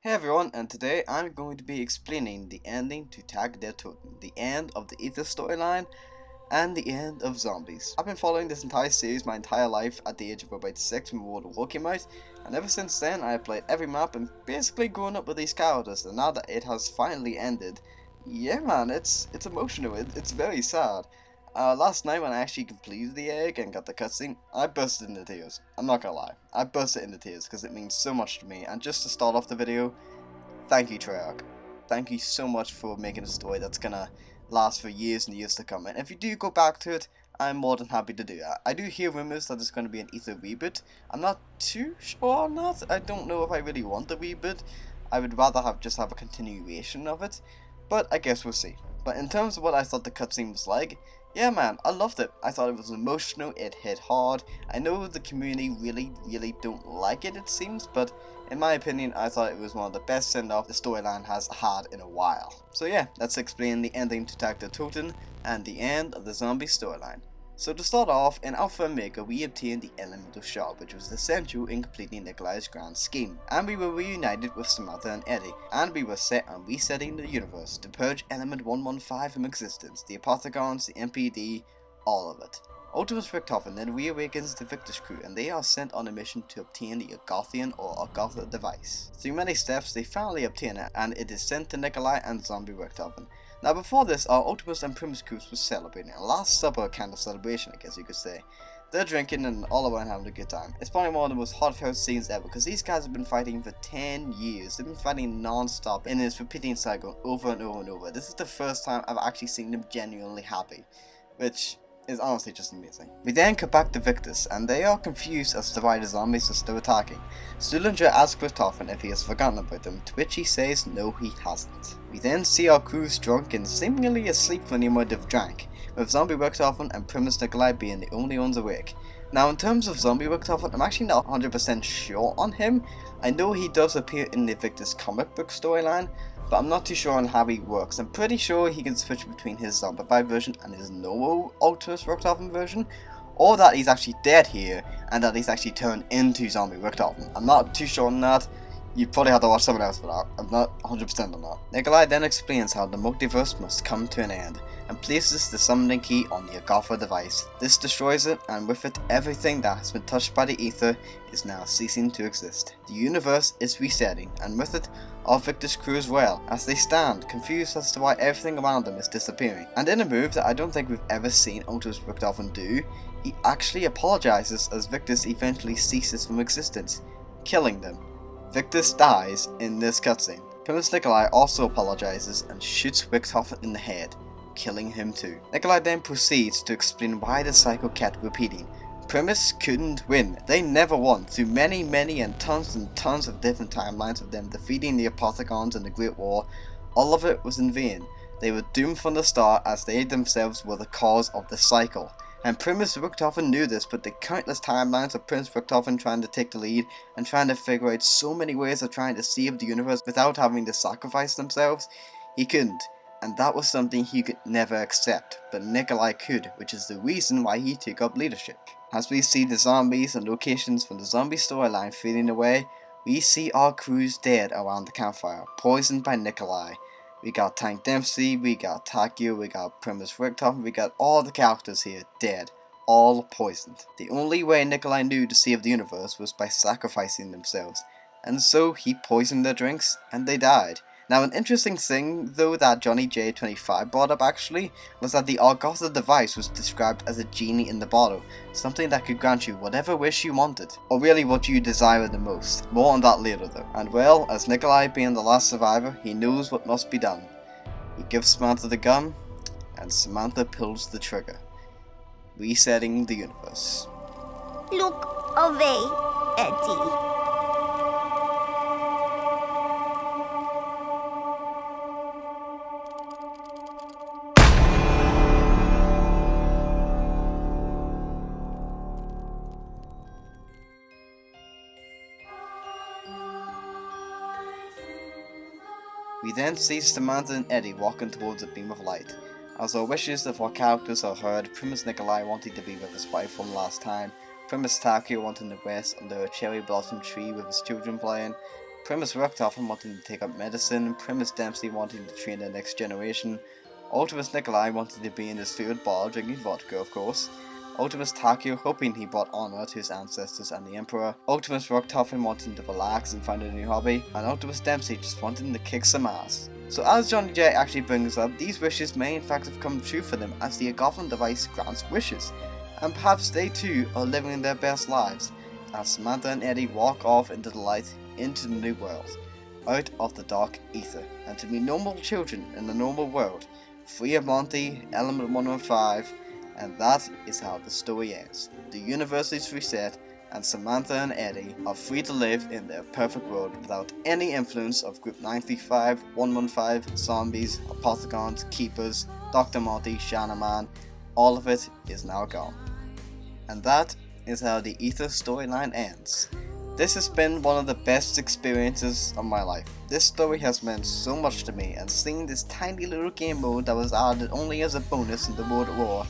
Hey everyone, and today I'm going to be explaining the ending to Tag der Toten, the end of the Ether storyline, and the end of zombies. I've been following this entire series my entire life at the age of about 6 when World of War came out, and ever since then I have played every map and basically grown up with these characters, and now that it has finally ended, yeah man, it's emotional, it's very sad. Last night when I actually completed the egg and got the cutscene, I busted into tears. I'm not gonna lie, I busted into tears because it means so much to me, and just to start off the video, thank you, Treyarch. Thank you so much for making a story that's gonna last for years and years to come. And if you do go back to it, I'm more than happy to do that. I do hear rumors that it's going to be an Ether reboot. I'm not too sure on that. I don't know if I really want the reboot. I would rather just have a continuation of it. But I guess we'll see. But in terms of what I thought the cutscene was like, yeah man, I loved it. I thought it was emotional, it hit hard. I know the community really don't like it seems, but in my opinion, I thought it was one of the best send-off the storyline has had in a while. So yeah, let's explain the ending to Tag der Toten and the end of the zombie storyline. So to start off, in Alpha Omega we obtained the Elemental Shard, which was essential in completing Nikolai's grand scheme, and we were reunited with Samantha and Eddie, and we were set on resetting the universe to purge Element 115 from existence, the Apothegons, the MPD, all of it. Ultimus Richtofen then reawakens the Victus crew, and they are sent on a mission to obtain the Agothian or Agatha device. Through many steps they finally obtain it, and it is sent to Nikolai and Zombie Richtofen. Now before this, our Ultimus and Primus crews were celebrating, a last supper kind of celebration I guess you could say. They're drinking and all around having a good time. It's probably one of the most heartfelt scenes ever, because these guys have been fighting for 10 years. They've been fighting non-stop in this repeating cycle over and over and over. This is the first time I've actually seen them genuinely happy, which is honestly just amazing. We then cut back to Victus, and they are confused as to why the zombies are still attacking. Stuhlinger asks Richtofen if he has forgotten about them, to which he says no he hasn't. We then see our crews drunk and seemingly asleep for the amount they've drank, with Zombie Richtofen and Primus Nikolai being the only ones awake. Now in terms of Zombie Richtofen, I'm actually not 100% sure on him. I know he does appear in the Victus comic book storyline, but I'm not too sure on how he works. I'm pretty sure he can switch between his zombified version and his normal Ultimus Richtofen version, or that he's actually dead here and that he's actually turned into Zombie Richtofen. I'm not too sure on that. You probably have to watch someone else for that. I'm not 100% on that. Nikolai then explains how the multiverse must come to an end, and places the summoning key on the Agatha device. This destroys it, and with it, everything that has been touched by the ether is now ceasing to exist. The universe is resetting, and with it, our Victus crew as well, as they stand, confused as to why everything around them is disappearing. And in a move that I don't think we've ever seen Ultimus Richtofen do, he actually apologizes as Victus eventually ceases from existence, killing them. Victus dies in this cutscene. Primus Nikolai also apologizes and shoots Richtofen in the head, killing him too. Nikolai then proceeds to explain why the cycle kept repeating. Primus couldn't win. They never won. Through many and tons of different timelines of them defeating the Apothegons in the Great War, all of it was in vain. They were doomed from the start, as they themselves were the cause of the cycle. And Primus Richtofen knew this, but the countless timelines of Primus Richtofen trying to take the lead and trying to figure out so many ways of trying to save the universe without having to sacrifice themselves, he couldn't. And that was something he could never accept, but Nikolai could, which is the reason why he took up leadership. As we see the zombies and locations from the zombie storyline fading away, we see our crews dead around the campfire, poisoned by Nikolai. We got Tank Dempsey, we got Takio, we got Primus Richtofen, we got all the characters here dead, all poisoned. The only way Nikolai knew to save the universe was by sacrificing themselves, and so he poisoned their drinks and they died. Now an interesting thing though that Johnny J25 brought up actually was that the Agatha device was described as a genie in the bottle, something that could grant you whatever wish you wanted, or really what you desire the most. More on that later though. And well, as Nikolai being the last survivor, he knows what must be done. He gives Samantha the gun, and Samantha pulls the trigger, resetting the universe. Look away, Eddie. We then see Samantha and Eddie walking towards a beam of light. As our wishes of our characters are heard, Primus Nikolai wanting to be with his wife one last time, Primus Takio wanting to rest under a cherry blossom tree with his children playing, Primus Rocktoffen wanting to take up medicine, Primus Dempsey wanting to train the next generation, Ultimus Nikolai wanting to be in his favorite bar drinking vodka, of course, Ultimus Takio hoping he brought honor to his ancestors and the Emperor, Ultimus Rocktoffen wanting to relax and find a new hobby, and Ultimus Dempsey just wanting to kick some ass. So as Johnny J actually brings up, these wishes may in fact have come true for them as the Goblin device grants wishes, and perhaps they too are living their best lives as Samantha and Eddie walk off into the light, into the new world, out of the dark ether, and to be normal children in the normal world, free of Monty, Element 105, and that is how the story ends. The universe is reset, and Samantha and Eddie are free to live in their perfect world without any influence of Group 935, 115, Zombies, Apothegons, Keepers, Dr. Monty, Shanaman. All of it is now gone. And that is how the Ether storyline ends. This has been one of the best experiences of my life. This story has meant so much to me, and seeing this tiny little game mode that was added only as a bonus in the World at War,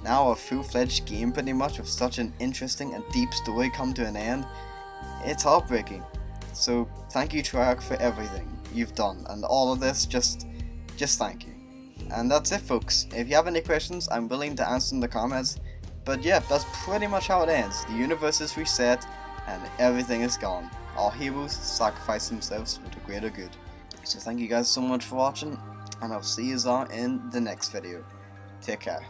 now a full-fledged game pretty much with such an interesting and deep story come to an end, it's heartbreaking. So thank you Treyarch for everything you've done, and all of this, just thank you. And that's it folks. If you have any questions, I'm willing to answer in the comments, but yeah, that's pretty much how it ends. The universe is reset, and everything is gone. Our heroes sacrifice themselves for the greater good. So thank you guys so much for watching, and I'll see you all in the next video. Take care.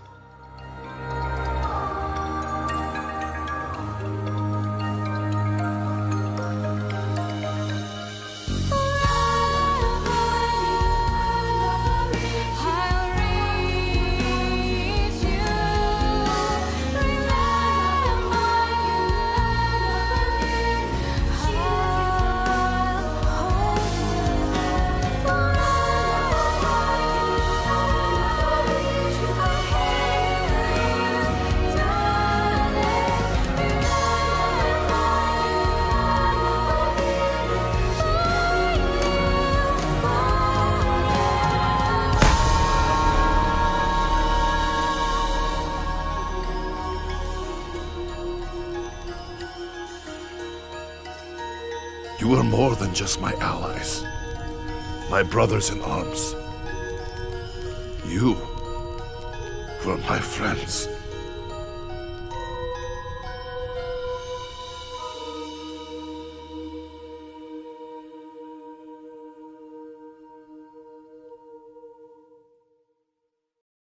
You were more than just my allies, my brothers in arms. You were my friends.